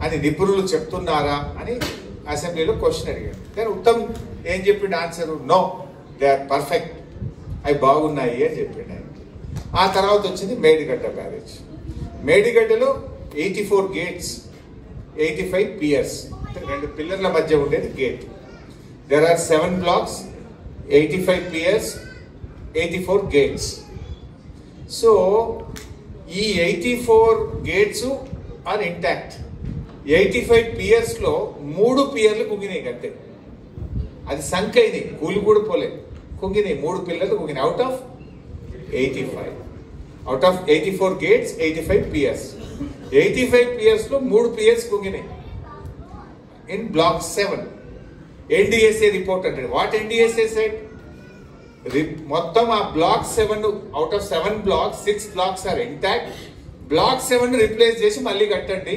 అని నిపుణులు చెప్తున్నారా అని అసెంబ్లీలో క్వశ్చన్ అడిగాడు. కానీ ఉత్తమ్ ఏం చెప్పిండు answer? No, they are perfect, అవి బాగున్నాయి అని చెప్పిండు ఆయన. ఆ తర్వాత వచ్చింది మేడిగడ్డ బ్యారేజ్. మేడిగడ్డలో 84 గేట్స్, 85 పియర్స్, 2 పిల్లర్ల మధ్య ఉండేది gate. There are 7 blocks, 85 piers, 84 gates. So ఈ 84 గేట్స్ ఆర్ ఇంటాక్ట్. 85 పియర్స్ లో 3 పియర్లు కుంగినాయి అంతే. అది సంఖ్య, ఇది కూలి కూడా పోలే, కుంగినాయి. 3 పిల్లర్లు కుంగినాయి out of 85. Out of 84 gates, 85 piers. 85 piers లో 3 పియర్స్ కుంగినాయి ఇన్ బ్లాక్ 7. NDSA రిపోర్ట్ అంటే వాట్ NDSA సెడ్? మొత్తం ఆ block 7 out of 7 blocks 6 blocks are intact. Block 7 replace చేసి మళ్ళీ కట్టండి,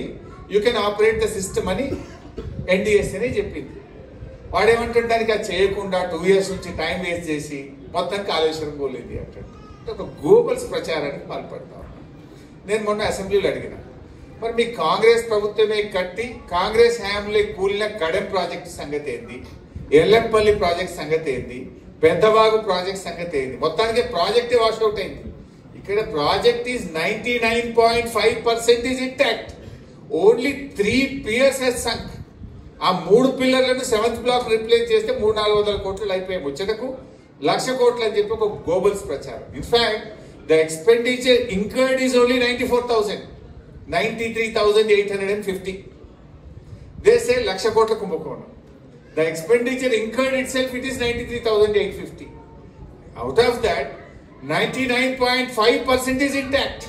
you can operate the system అని NDSA చెప్పింది. వాడేమంటాడు, దానికి అది చేయకుండా 2 years నుంచి టైం వేస్ట్ చేసి మొత్తం కాళేశ్వరం పోలేదు అంటాడు. ఒక గోబల్స్ ప్రచారానికి పాల్పడతాం. నేను మొన్న అసెంబ్లీలో అడిగిన, మరి మీ కాంగ్రెస్ ప్రభుత్వమే కట్టి కాంగ్రెస్ హయాంలో కూలిన కడెం ప్రాజెక్ట్ సంగతి ఏంది, ఎల్లంపల్లి ప్రాజెక్ట్ సంగతి ఏంది, పెద్దవాగు ప్రాజెక్ట్ సంగతి ఏంది? మొత్తానికి ప్రాజెక్ట్ వాష్అవుట్ అయింది. ఇక్కడ project is 99.5% is intact. Only 3 piers has sunk. ఆ 3 పిల్లర్లను 7th block రిప్లేస్ చేస్తే 300-400 కోట్లు అయిపోయాయి. ముచ్చటకు 1,00,000 కోట్లు అని చెప్పి ఒక గోబల్స్ ప్రచారం. In fact the expenditure incurred is only 94,000, 93,850. They say 1,00,000 కోట్ల కుంభకోణం. The expenditure incurred itself, it is 93,850. Out of that, 99.5% is intact.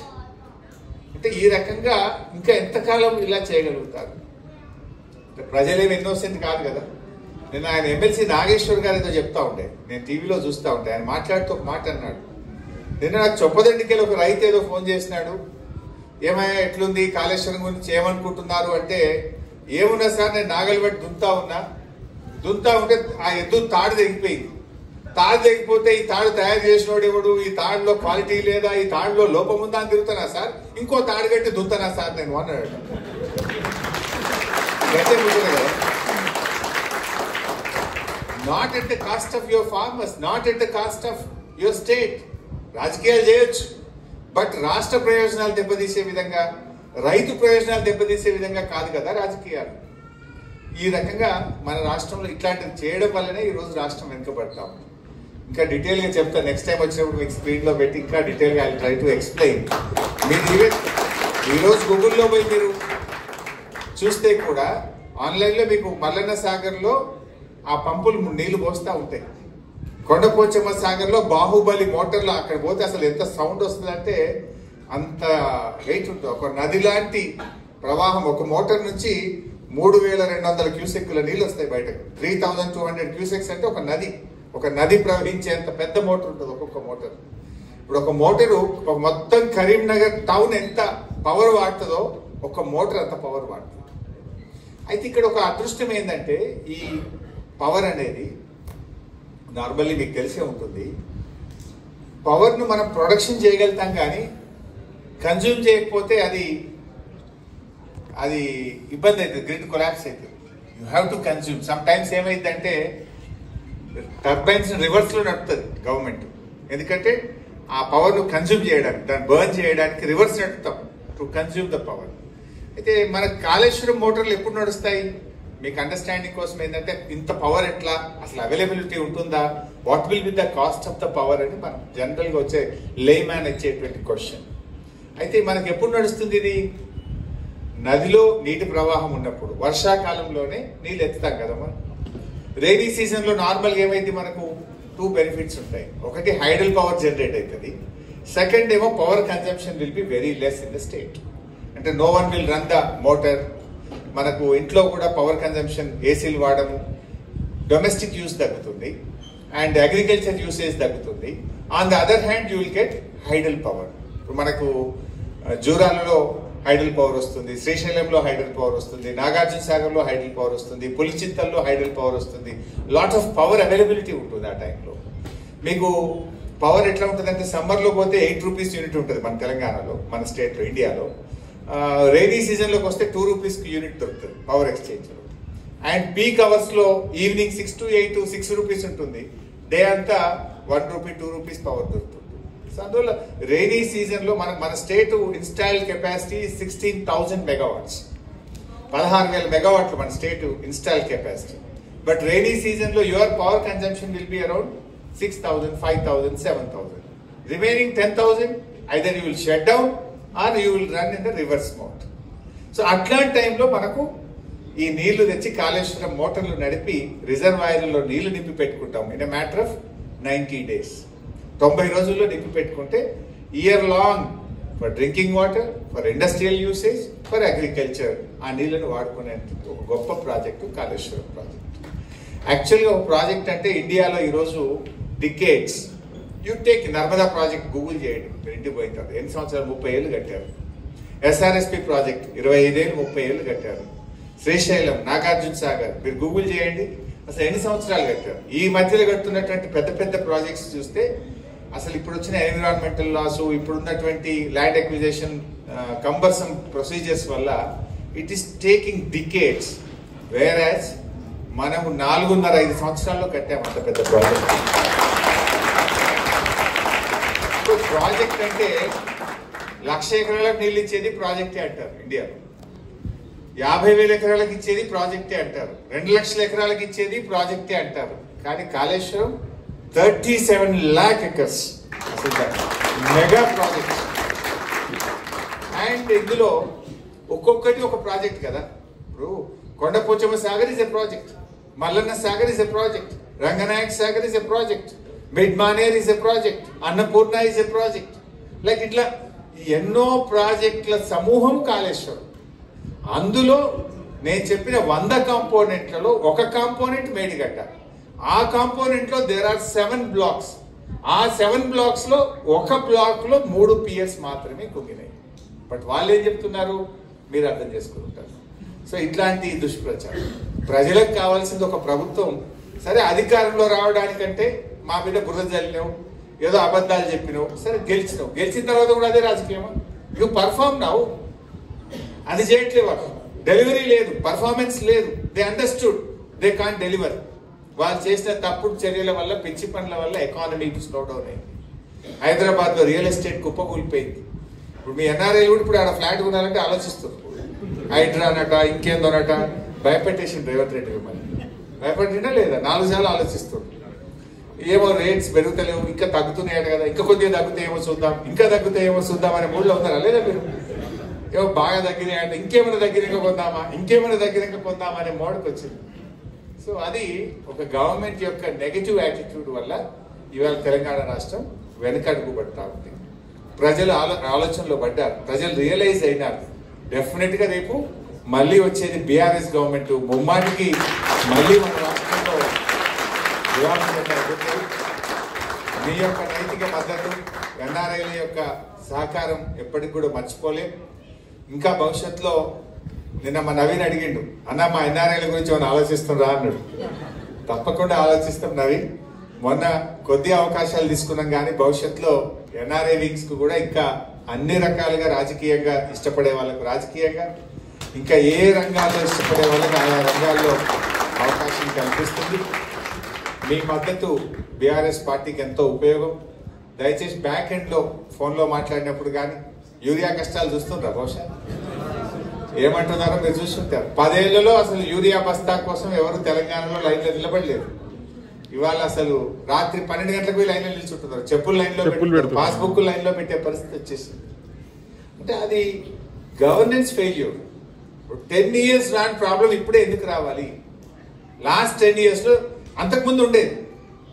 అంటే ఈ రకంగా ఇంకా ఎంతకాలం ఇలా చేయగలుగుతారు? ప్రజలేమి ఇన్నోసెంట్ కాదు కదా. నేను ఆయన ఎమ్మెల్సీ నాగేశ్వర్ గారు ఏదో చెప్తా ఉండే, నేను టీవీలో చూస్తూ ఉంటే, ఆయన మాట్లాడుతూ ఒక మాట అన్నాడు. నిన్న నాకు చొప్పదండికెళ్ళి ఒక రైతు ఏదో ఫోన్ చేసినాడు, ఏమయ్యా ఎట్లుంది కాళేశ్వరం గురించి ఏమనుకుంటున్నారు అంటే, ఏమున్నా సార్ నేను నాగలి బట్టి దుంతా ఉంటే ఆ ఎద్దు తాడు తెగిపోయింది. తాడు తెగిపోతే ఈ తాడు తయారు చేసినోడు ఎవడు, ఈ తాడులో క్వాలిటీ లేదా, ఈ తాడులో లోపం ఉందా అని తిరుగుతానా సార్, ఇంకో తాడు కట్టి దుంతానా సార్ నేను అన్నాడు. Not at the cost of your farmers, not at the cost of your state. రాజకీయాలు చేయొచ్చు, బట్ రాష్ట్ర ప్రయోజనాలు దెబ్బతీసే విధంగా, రైతు ప్రయోజనాలు దెబ్బతీసే విధంగా కాదు కదా రాజకీయాలు. ఈ రకంగా మన రాష్ట్రంలో ఇట్లాంటివి చేయడం వల్లనే ఈరోజు రాష్ట్రం వెనుకబడతాం. ఇంకా డీటెయిల్గా చెప్తాను, నెక్స్ట్ టైం వచ్చినప్పుడు మీకు స్క్రీన్లో పెట్టి ఇంకా డీటెయిల్గా ఐ ట్రై టు ఎక్స్ప్లెయిన్. మీరు ఈవెన్ ఈరోజు గూగుల్లో పోయి మీరు చూస్తే కూడా ఆన్లైన్లో మీకు మల్లన్న సాగర్లో ఆ పంపులు నీళ్లు పోస్తూ ఉంటాయి. కొండపోచమ్మ సాగర్లో బాహుబలి మోటార్లు అక్కడ పోతే అసలు ఎంత సౌండ్ వస్తుందంటే అంత వెయిట్ ఉంటుంది. ఒక నది లాంటి ప్రవాహం, ఒక మోటార్ నుంచి 3200 క్యూసెక్కుల నీళ్ళు వస్తాయి బయటకు. 3200 క్యూసెక్స్ అంటే ఒక నది ప్రవహించేంత పెద్ద మోటార్ ఉంటుంది ఒక్కొక్క మోటార్. ఇప్పుడు ఒక మోటారు ఒక మొత్తం కరీంనగర్ టౌన్ ఎంత పవర్ వాడుతుందో ఒక మోటార్ అంత పవర్ వాడుతుంది. అయితే ఇక్కడ ఒక అదృష్టం ఏంటంటే ఈ పవర్ అనేది నార్మల్లీ మీకు తెలిసే ఉంటుంది, పవర్ను మనం ప్రొడక్షన్ చేయగలుగుతాం కానీ కన్జ్యూమ్ చేయకపోతే అది ఇబ్బంది అవుతుంది, గ్రిడ్ కొలాప్స్ అవుతుంది. You have to consume. Some times ఏమైందంటే టర్బైన్స్ రివర్స్లో నడుపుతుంది గవర్నమెంట్, ఎందుకంటే ఆ పవర్ను కన్జ్యూమ్ చేయడానికి, దాన్ని బర్న్ చేయడానికి రివర్స్ నడుపుతాం టు కన్జ్యూమ్ ద పవర్. అయితే మన కాళేశ్వరం మోటార్లు ఎప్పుడు నడుస్తాయి? మీకు అండర్స్టాండింగ్ కోసం ఏంటంటే ఇంత పవర్ ఎట్లా, అసలు అవైలబిలిటీ ఉంటుందా, what will be the cost of the power అని మనం జనరల్గా వచ్చే లేమ్యాన్ ఇచ్చేటువంటి క్వశ్చన్. అయితే మనకి ఎప్పుడు నడుస్తుంది ఇది? నదిలో నీటి ప్రవాహం ఉన్నప్పుడు, వర్షాకాలంలోనే నీళ్ళు ఎత్తుతాం కదా మనం. రైనీ సీజన్లో నార్మల్గా ఏమైంది, మనకు 2 బెనిఫిట్స్ ఉంటాయి. ఒకటి హైడల్ పవర్ జనరేట్ అవుతుంది, సెకండ్ ఏమో power consumption will be very less in the state. అంటే no one will run the motor. మనకు ఇంట్లో కూడా పవర్ కన్జంప్షన్, ఏసీలు వాడము, డొమెస్టిక్ యూస్ తగ్గుతుంది అండ్ అగ్రికల్చర్ యూసేజ్ తగ్గుతుంది. On the other hand you will get hydel power. ఇప్పుడు మనకు జూరాలలో హైడల్ పవర్ వస్తుంది, శ్రీశైలంలో హైడల్ పవర్ వస్తుంది, నాగార్జున సాగర్లో హైడల్ పవర్ వస్తుంది, పులిచింతల్లో హైడల్ పవర్ వస్తుంది. లాట్ ఆఫ్ పవర్ అవైలబిలిటీ ఉంటుంది ఆ టైంలో. మీకు పవర్ ఎట్లా ఉంటుంది అంటే సమ్మర్లో పోతే 8 రూపీస్ యూనిట్ ఉంటుంది మన తెలంగాణలో, మన స్టేట్లో, ఇండియాలో. రైనీ సీజన్లోకి వస్తే 2 రూపీస్కి యూనిట్ దొరుకుతుంది పవర్ ఎక్స్చేంజ్లో. అండ్ పీక్ అవర్స్లో ఈవినింగ్ 6 to 8 6 రూపీస్ ఉంటుంది. డే అంతా 1 రూపీ 2 రూపీస్ పవర్ దొరుకుతుంది. సో అందువల్ల రైనీ సీజన్లో మన స్టేట్ ఇన్స్టాల్ కెపాసిటీ 16,000 మెగావాట్స్, 16,000 మెగావాట్లు మన state install capacity. But rainy సీజన్లో your power consumption will be around 6,000, 5,000, 7,000. Remaining 10,000 either you will shut down or you will run in the reverse mode. So అట్లాంటి టైంలో మనకు ఈ నీళ్లు తెచ్చి కాళేశ్వరం మోటార్లు నడిపి రిజర్వాయర్లలో నీళ్లు నింపి పెట్టుకుంటాం in a matter of 90 days. 90 రోజుల్లో నింపి పెట్టుకుంటే year long for drinking water, for industrial usage, for agriculture ఆ నీళ్లను వాడుకునే ఒక గొప్ప ప్రాజెక్టు కాళేశ్వరం ప్రాజెక్ట్. యాక్చువల్గా ఒక ప్రాజెక్ట్ అంటే ఇండియాలో ఈరోజు decades, you take Narmada project Google చేయండి, ఇంటికి పోయిన తర్వాత ఎన్ని సంవత్సరాలు, 30 ఏళ్ళు కట్టారు. ఎస్ఆర్ఎస్పి ప్రాజెక్ట్ 25 ఏళ్ళు, 30 ఏళ్ళు కట్టారు. శ్రీశైలం, నాగార్జున సాగర్ మీరు గూగుల్ చేయండి, అసలు ఎన్ని సంవత్సరాలు కట్టారు. ఈ మధ్యలో కడుతున్నటువంటి పెద్ద పెద్ద ప్రాజెక్ట్స్ చూస్తే అసలు ఇప్పుడు వచ్చిన ఎన్విరాన్మెంటల్ లాస్, ఇప్పుడున్నటువంటి ల్యాండ్ అక్విజిషన్ కంబర్సమ్ ప్రొసీజర్స్ వల్ల ఇట్ ఈస్ టేకింగ్ డికేట్స్, వేరాజ్ మనము 4.5 సంవత్సరాల్లో కట్టాము అంత పెద్ద ప్రాజెక్ట్. ప్రాజెక్ట్ అంటే 1,00,000 ఎకరాలకు నీళ్ళు ఇచ్చేది ప్రాజెక్టే అంటారు ఇండియాలో, 50,000 ఎకరాలకు ఇచ్చేది ప్రాజెక్టే అంటారు, 2,00,000 ఎకరాలకు ఇచ్చేది ప్రాజెక్టే అంటారు. కానీ Kaleshwaram 37 lakh acres mega project. And ఇందులో ఒక్కొక్కటి ఒక ప్రాజెక్ట్ కదా. ఇప్పుడు Kondapochamma Sagar is a project, Mallanna Sagar is a project, Ranganayak Sagar is a project, Mid Manair is a project, Annapurna is a project. Like ఇట్లా ఎన్నో ప్రాజెక్టుల సమూహం కాళేశ్వరం. అందులో నేను చెప్పిన 100 కాంపోనెంట్లలో ఒక కాంపోనెంట్ మేడిగడ్డ. ఆ కాంపోనెంట్ లో దేర్ ఆర్ 7 బ్లాక్స్. ఆ 7 బ్లాక్స్ లో ఒక బ్లాక్ లో 3 పిఎస్ మాత్రమే కుంగినాయి. బట్ వాళ్ళు ఏం చెప్తున్నారు మీరు అర్థం చేసుకుంటారు. సో ఇట్లాంటి దుష్ప్రచారం. ప్రజలకు కావాల్సింది ఒక ప్రభుత్వం. సరే అధికారంలో రావడానికంటే మా మీద బురద జల్లినావు, ఏదో అబద్ధాలు చెప్పినావు, సరే గెలిచినావు, గెలిచిన తర్వాత కూడా అదే రాజకీయమా? యూ పర్ఫార్మ్ నావు, అది చేయట్లేవారు, డెలివరీ లేదు, పర్ఫార్మెన్స్ లేదు. They understood they can't deliver. వాళ్ళు చేసిన తప్పుడు చర్యల వల్ల, పిచ్చి పనుల వల్ల ఎకానమీ స్లో డౌన్ అయింది. హైదరాబాద్ లో రియల్ ఎస్టేట్ కుప్పకూలిపోయింది. ఇప్పుడు మీ ఎన్ఆర్ఐలు కూడా ఇప్పుడు ఆడ ఫ్లాట్ కొనాలంటే ఆలోచిస్తారు. హైడ్రానట, ఇంకేందోనట భయపెట్టేసిండు రేవంత్ రెడ్డి. మిమ్మల్ని భయపెట్టినా లేదా? 4 సార్లు ఆలోచిస్తుంది. ఏమో రేట్స్ పెరుగుతలేవు, ఇంకా తగ్గుతున్నాయట కదా, ఇంకా కొద్దిగా తగ్గుతాయి ఏమో చూద్దాం, ఇంకా తగ్గుతాయి ఏమో చూద్దాం అనే మూడ్లో ఉన్నారా లేదా మీరు? ఏమో బాగా తగ్గినాయంటే ఇంకేమైనా తగ్గినాక కొందామా, ఇంకేమైనా తగ్గినాక కొందామా అనే మోడకి వచ్చింది. సో అది ఒక గవర్నమెంట్ యొక్క నెగటివ్ యాటిట్యూడ్ వల్ల ఇవాళ తెలంగాణ రాష్ట్రం వెనకడుగు పడతా ఉంది. ప్రజలు ఆలోచనలో పడ్డారు, ప్రజలు రియలైజ్ అయినారు. డెఫినెట్ గా రేపు మళ్ళీ వచ్చేది బీఆర్ఎస్ గవర్నమెంట్ ముమ్మాటికి మళ్ళీ మన రాష్ట్రంలో మీ యొక్క నైతిక మద్దతు, ఎన్ఆర్ఐల యొక్క సహకారం ఎప్పటికి కూడా మర్చిపోలేం. ఇంకా భవిష్యత్తులో నిన్న మా నవీన్ అడిగిండు, అన్న మా ఎన్ఆర్ఐల గురించి మనం ఆలోచిస్తుందా అన్నాడు. తప్పకుండా ఆలోచిస్తాం నవీన్. మొన్న కొద్ది అవకాశాలు తీసుకున్నాం కానీ భవిష్యత్తులో ఎన్ఆర్ఐ వింగ్స్ కు కూడా ఇంకా అన్ని రకాలుగా రాజకీయంగా ఇష్టపడే వాళ్ళకు రాజకీయంగా, ఇంకా ఏ రంగాల్లో ఇష్టపడే వాళ్ళకి ఆయా రంగాల్లో అవకాశం కల్పిస్తుంది. మీ మద్దతు బీఆర్ఎస్ పార్టీకి ఎంతో ఉపయోగం. దయచేసి బ్యాక్ ఎండ్ లో ఫోన్ లో మాట్లాడినప్పుడు కానీ యూరియా కష్టాలు చూస్తుంటారా? బహుశా ఏమంటున్నారో మీరు చూస్తుంటారు. 10 ఏళ్లలో అసలు యూరియా బస్తా కోసం ఎవరు తెలంగాణలో లైన్లో నిలబడలేదు. ఇవాళ అసలు రాత్రి 12 గంటలకు పోయి లైన్లో నిల్చుంటున్నారు, చెప్పులు లైన్లో పెట్టుకుంటారు, పాస్బుక్ లైన్లో పెట్టే పరిస్థితి వచ్చేసింది. అంటే అది గవర్నెన్స్ ఫెయిల్యూర్. 10 years రాని ప్రాబ్లం ఇప్పుడే ఎందుకు రావాలి? లాస్ట్ 10 years లో అంతకుముందు ఉండేది.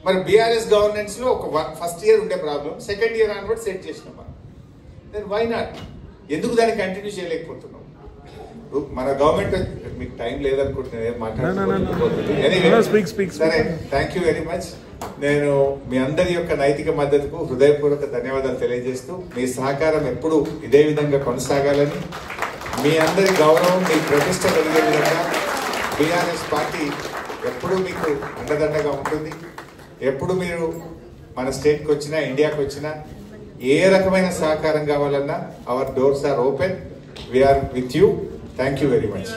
మరి బీఆర్ఎస్ గవర్నెన్స్ లో ఒక ఫస్ట్ ఇయర్ ఉండే problem second year onward set చేసినాం. Then why not? ఎందుకు దాన్ని కంటిన్యూ చేయలేకపోతున్నాం? మన గవర్నమెంట్, మీకు టైం లేదనుకుంటున్నాను మాట్లాడుతున్నాను. సరే, థ్యాంక్ యూ వెరీ మచ్. నేను మీ అందరి యొక్క నైతిక మద్దతుకు హృదయపూర్వక ధన్యవాదాలు తెలియజేస్తూ, మీ సహకారం ఎప్పుడు ఇదే విధంగా కొనసాగాలని, మీ అందరి గౌరవం, మీ ప్రతిష్ట కలిగే విధంగా బీఆర్ఎస్ పార్టీ ఎప్పుడు మీకు అండదండగా ఉంటుంది. ఎప్పుడు మీరు మన స్టేట్కి వచ్చినా, ఇండియాకి వచ్చినా, ఏ రకమైన సహకారం కావాలన్నా our doors are open. We're with you. Thank you very much.